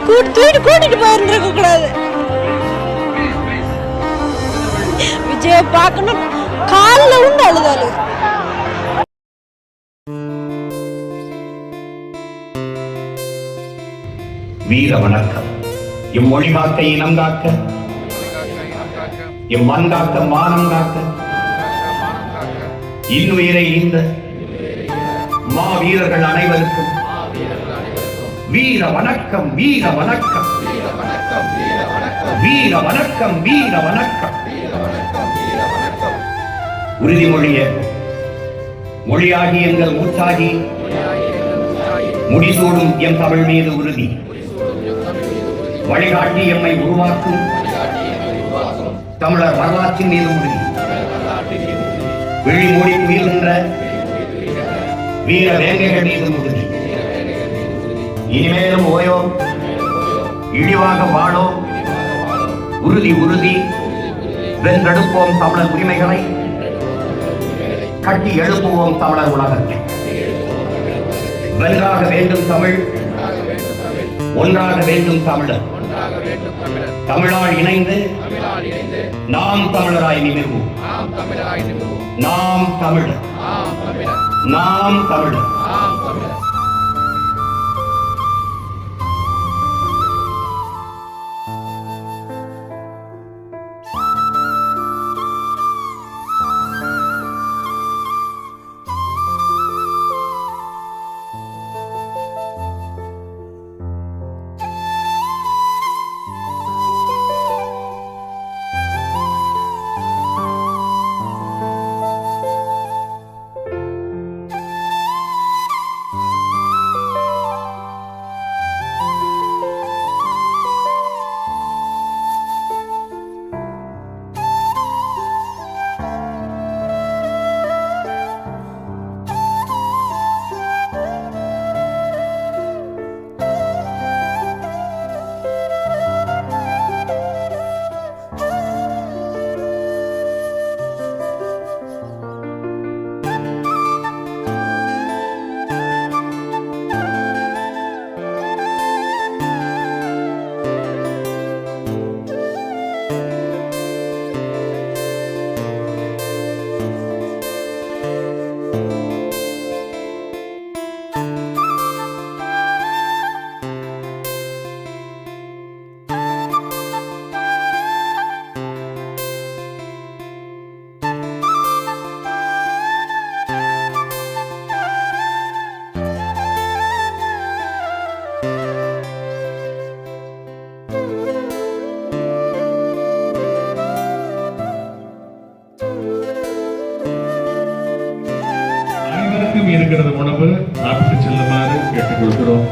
கூட்டிட்டு போயிருந்திருக்க கூடாது. விஜய பார்க்கணும் காலில் உண்டு அழுதாரு. வீர வணக்கம். இம்மொழி காக்க இனம் காக்க, இம்மண் காக்க மானம் காக்க, இன்னுயிரை ஈந்த மா வீரர்கள் அனைவருக்கும் வீர வணக்கம், வீர வணக்கம், வீர வணக்கம், வீர வணக்கம். உறுதிமொழிய மொழியாகி எங்கள் மூச்சாகி முடிசூடும் எம் தமிழ் மீது உறுதி வழிகாட்டி எம்மை உருவாக்கும் தமிழர் வரலாற்றின் மீது உறுதி விழி மூடி துயில்கின்ற வீர வேங்கைகள் மீது உறுதி. இனிமேலும் ஓயோ இழிவாக வாழோ உறுதி உறுதி வென்றெடுப்போம் தமிழர் உரிமைகளை, கட்டி எழுப்புவோம் தமிழர் உலகத்தை. வென்றாக வேண்டும் தமிழ், ஒன்றாக வேண்டும் தமிழர். தமிழால் இணைந்து நாம் தமிழராய் நிமிர்வோம். நாம் தமிழர், நாம் தமிழர். இருக்கிறது உணவு சாப்பிட்டு செல்லுமாறு கேட்டுக்கொள்கிறோம்.